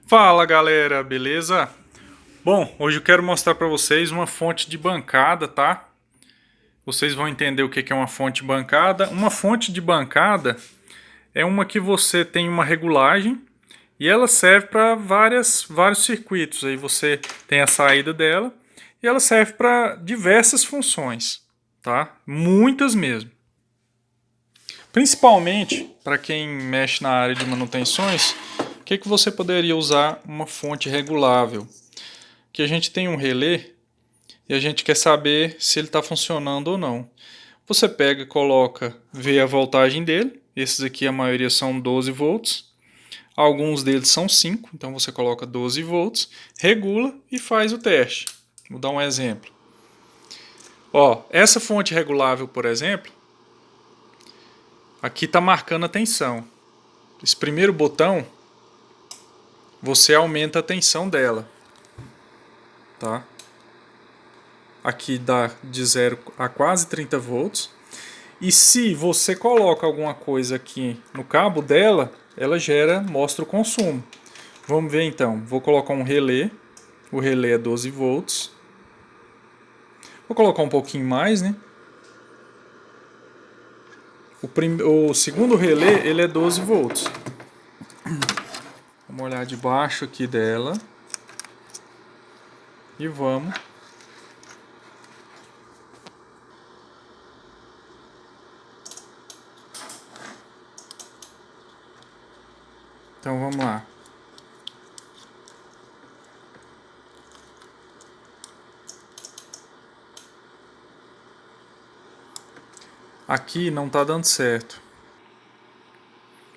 Fala galera, beleza? Bom, hoje eu quero mostrar para vocês uma fonte de bancada, tá? Vocês vão entender o que é uma fonte de bancada. Uma fonte de bancada é uma que você tem uma regulagem e ela serve para vários circuitos. Aí você tem a saída dela e ela serve para diversas funções, tá? Muitas mesmo. Principalmente para quem mexe na área de manutenções, o que você poderia usar uma fonte regulável? Que a gente tem um relé e a gente quer saber se ele está funcionando ou não. Você pega, coloca, vê a voltagem dele. Esses aqui a maioria são 12 volts. Alguns deles são 5, então você coloca 12 volts, regula e faz o teste. Vou dar um exemplo. Ó, essa fonte regulável, por exemplo, aqui está marcando a tensão. Esse primeiro botão, você aumenta a tensão dela, tá? Aqui dá de 0 a quase 30 volts. E se você coloca alguma coisa aqui no cabo dela, ela mostra o consumo. Vamos ver então. Vou colocar um relé. O relé é 12 volts. Vou colocar um pouquinho mais, né? O segundo relé, ele é 12 volts. Vamos olhar debaixo aqui dela. E vamos. Então vamos lá. Aqui não está dando certo.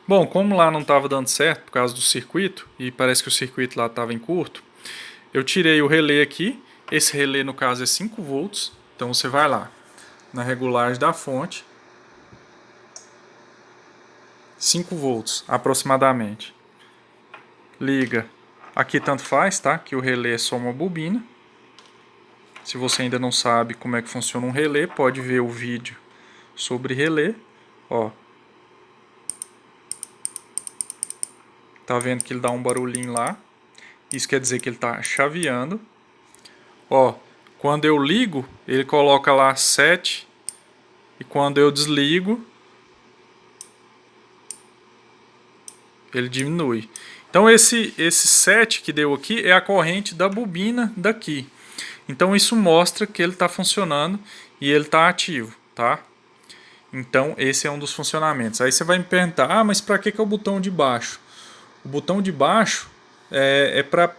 Bom, como lá não estava dando certo por causa do circuito, e parece que o circuito lá estava em curto, eu tirei o relé aqui. Esse relé no caso é 5 volts. Então você vai lá na regulagem da fonte. 5 volts aproximadamente. Liga. Aqui tanto faz, tá? Que o relé é só uma bobina. Se você ainda não sabe como é que funciona um relé, pode ver o vídeo sobre relé. Ó. Tá vendo que ele dá um barulhinho lá? Isso quer dizer que ele tá chaveando. Ó, quando eu ligo, ele coloca lá 7. E quando eu desligo, ele diminui. Então esse 7 que deu aqui é a corrente da bobina daqui. Então isso mostra que ele está funcionando e ele está ativo, tá? Então esse é um dos funcionamentos. Aí você vai me perguntar, mas para que é o botão de baixo? O botão de baixo é para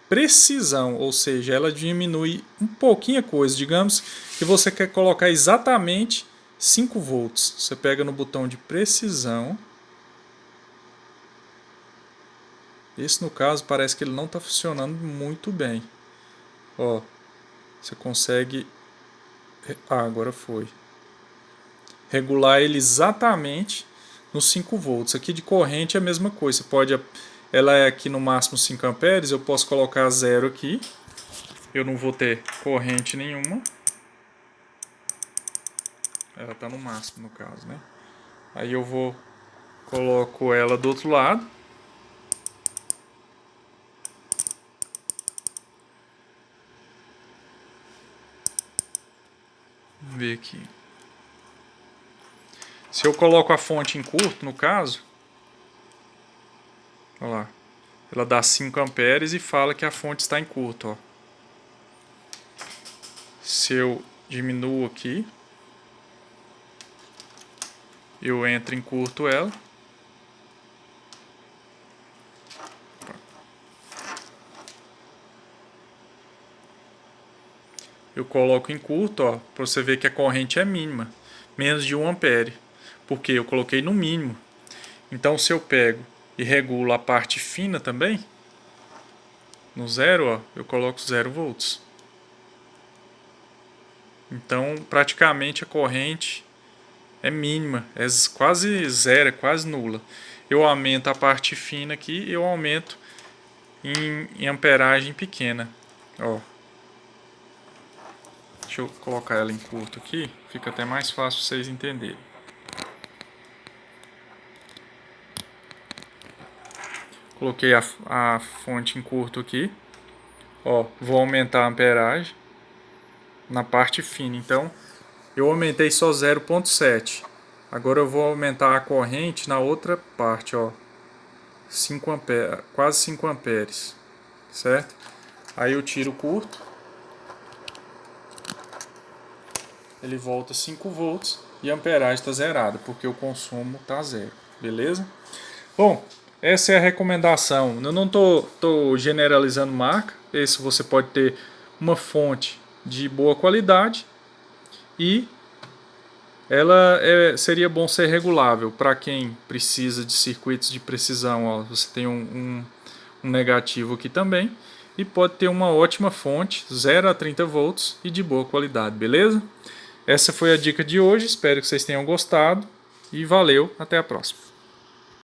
precisão, ou seja, ela diminui um pouquinho a coisa. Digamos que você quer colocar exatamente 5 volts. Você pega no botão de precisão. Esse no caso parece que ele não está funcionando muito bem. Ó, você consegue... Ah, agora foi. Regular ele exatamente nos 5 volts. Aqui de corrente é a mesma coisa. Você pode... Ela é aqui no máximo 5 amperes. Eu posso colocar 0 aqui. Eu não vou ter corrente nenhuma. Ela está no máximo no caso, né? Aí eu vou... Coloco ela do outro lado. Vamos ver aqui. Se eu coloco a fonte em curto, no caso, olha lá, ela dá 5 amperes e fala que a fonte está em curto. Ó. Se eu diminuo aqui, eu entro em curto ela. Eu coloco em curto, ó, para você ver que a corrente é mínima, menos de 1 ampere, porque eu coloquei no mínimo. Então se eu pego e regulo a parte fina também, no 0, ó, eu coloco 0 volts. Então praticamente a corrente é mínima, é quase zero, é quase nula. Eu aumento a parte fina aqui, eu aumento em amperagem pequena. Ó. Deixa eu colocar ela em curto aqui, fica até mais fácil vocês entenderem. Coloquei a fonte em curto aqui. Ó, vou aumentar a amperagem na parte fina. Então, eu aumentei só 0,7. Agora eu vou aumentar a corrente na outra parte, ó. 5 amperes, quase 5 amperes, certo? Aí eu tiro o curto. Ele volta 5 volts e a amperagem está zerada, porque o consumo está zero, beleza? Bom, essa é a recomendação. Eu não tô generalizando marca. Esse você pode ter uma fonte de boa qualidade e ela seria bom ser regulável para quem precisa de circuitos de precisão. Ó, você tem um negativo aqui também e pode ter uma ótima fonte 0 a 30 volts e de boa qualidade, beleza? Essa foi a dica de hoje, espero que vocês tenham gostado e valeu, até a próxima.